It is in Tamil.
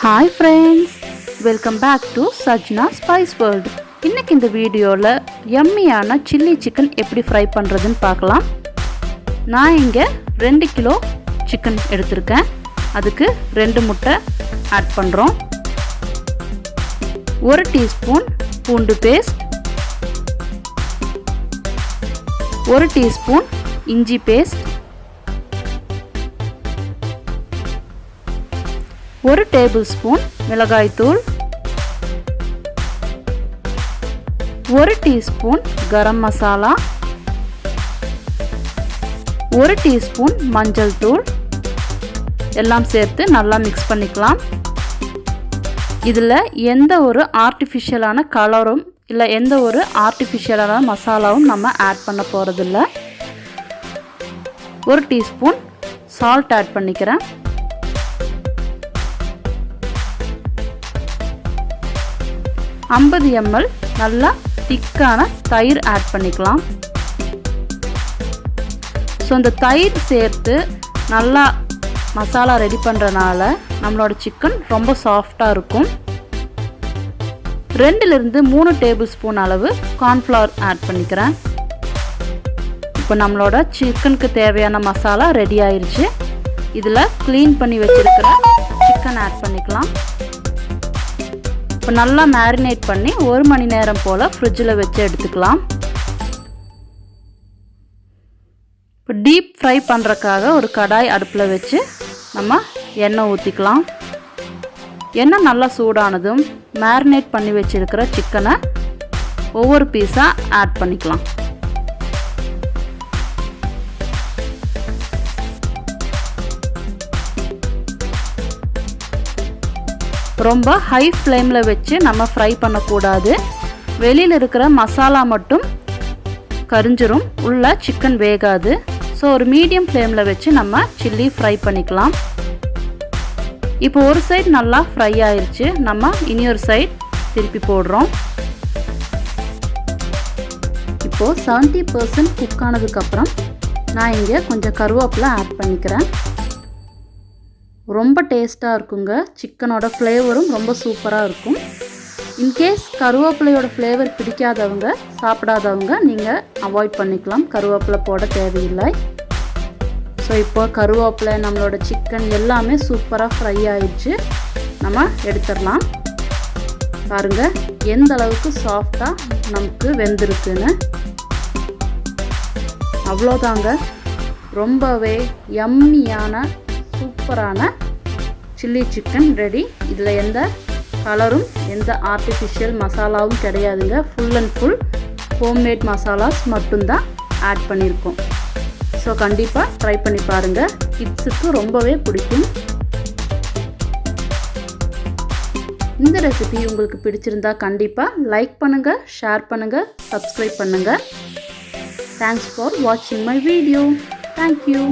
Hi friends, welcome back to Sajna Spice World. இன்னைக்கு இந்த வீடியோல yummy-ஆன chilli chicken எப்படி ஃப்ரை பண்றதுன்னு பார்க்கலாம். நான் இங்க 2 கிலோ chicken எடுத்துர்க்கேன். அதுக்கு 2 முட்டை ஆட் பண்றோம். 1 டீஸ்பூன் பூண்டு பேஸ்ட், 1 டீஸ்பூன் இஞ்சி பேஸ்ட், 1 டேபிள்ஸ்பூன் மிளகாய் தூள், 1 டீஸ்பூன் garam masala, 1 டீஸ்பூன் மஞ்சள் தூள் எல்லாம் சேர்த்து நல்லா மிக்ஸ் பண்ணிக்கலாம். இதில் எந்த ஒரு ஆர்டிஃபிஷியலான கலரும் இல்லை எந்த ஒரு ஆர்டிஃபிஷியலான மசாலாவும் நம்ம ஆட் பண்ண போகிறதில்ல. 1 டீஸ்பூன் சால்ட் ஆட் பண்ணிக்கிறேன். 50 ml நல்லா திக்கான தயிர் ஆட் பண்ணிக்கலாம். ஸோ இந்த தயிர் சேர்த்து நல்லா மசாலா ரெடி பண்ணுறனால நம்மளோட சிக்கன் ரொம்ப சாஃப்டாக இருக்கும். 2லிருந்து 3 டேபிள் ஸ்பூன் அளவு கார்ன்ஃப்ளவர் ஆட் பண்ணிக்கிறேன். இப்போ நம்மளோட சிக்கனுக்கு தேவையான மசாலா ரெடி ஆயிடுச்சு. இதில் க்ளீன் பண்ணி வச்சுருக்கிற சிக்கன் ஆட் பண்ணிக்கலாம். இப்போ நல்லா மேரினேட் பண்ணி 1 மணி நேரம் போல் ஃப்ரிட்ஜில் வச்சு எடுத்துக்கலாம். இப்போ டீப் ஃப்ரை பண்ணுறக்காக ஒரு கடாய் அடுப்பில் வச்சு நம்ம எண்ணெய் ஊற்றிக்கலாம். எண்ணெய் நல்லா சூடானதும் மேரினேட் பண்ணி வச்சுருக்கிற சிக்கனை ஒவ்வொரு பீஸாக ஆட் பண்ணிக்கலாம். ரொம்ப ஹை ஃப்ளேமில் வச்சு நம்ம ஃப்ரை பண்ணக்கூடாது. வெளியில் இருக்கிற மசாலா மட்டும் கரிஞ்சிரும், உள்ள சிக்கன் வேகாது. ஸோ ஒரு மீடியம் ஃப்ளேமில் வச்சு நம்ம சில்லி ஃப்ரை பண்ணிக்கலாம். இப்போ ஒரு சைடு நல்லா ஃப்ரை ஆயிடுச்சு. நம்ம இன்னொரு சைடு திருப்பி போடுறோம். இப்போது 70% குக் ஆனதுக்கப்புறம் நான் இங்கே கொஞ்சம் கருவேப்பிலை ஆட் பண்ணிக்கிறேன். ரொம்ப டேஸ்ட்டாக இருக்குங்க. சிக்கனோட ஃப்ளேவரும் ரொம்ப சூப்பராக இருக்கும். இன்கேஸ் கருவேப்பிலையோட ஃப்ளேவர் பிடிக்காதவங்க, சாப்பிடாதவங்க நீங்கள் அவாய்ட் பண்ணிக்கலாம். கருவேப்பிலை போட தேவையில்லை. ஸோ இப்போ கருவேப்பிலை, நம்மளோட சிக்கன் எல்லாமே சூப்பராக ஃப்ரை ஆயிடுச்சு. நம்ம எடுத்துடலாம். பாருங்கள் எந்த அளவுக்கு சாஃப்டாக நமக்கு வெந்திருக்குன்னு. அவ்வளோதாங்க, ரொம்பவே யம்மியான சூப்பரான சில்லி சிக்கன் ரெடி. இதில் எந்த கலரும் எந்த ஆர்டிஃபிஷியல் மசாலாவும் கிடையாதுங்க. ஃபுல் அண்ட் ஃபுல் ஹோம்மேட் மசாலாஸ் மட்டும்தான் ஆட் பண்ணியிருக்கோம். ஸோ கண்டிப்பாக ட்ரை பண்ணி பாருங்கள். கிட்ஸுக்கு ரொம்பவே பிடிக்கும். இந்த ரெசிபி உங்களுக்கு பிடிச்சிருந்தா கண்டிப்பாக லைக் பண்ணுங்கள், ஷேர் பண்ணுங்கள், சப்ஸ்கிரைப் பண்ணுங்கள். தேங்க்ஸ் ஃபார் வாட்சிங் மை வீடியோ. தேங்க்யூ.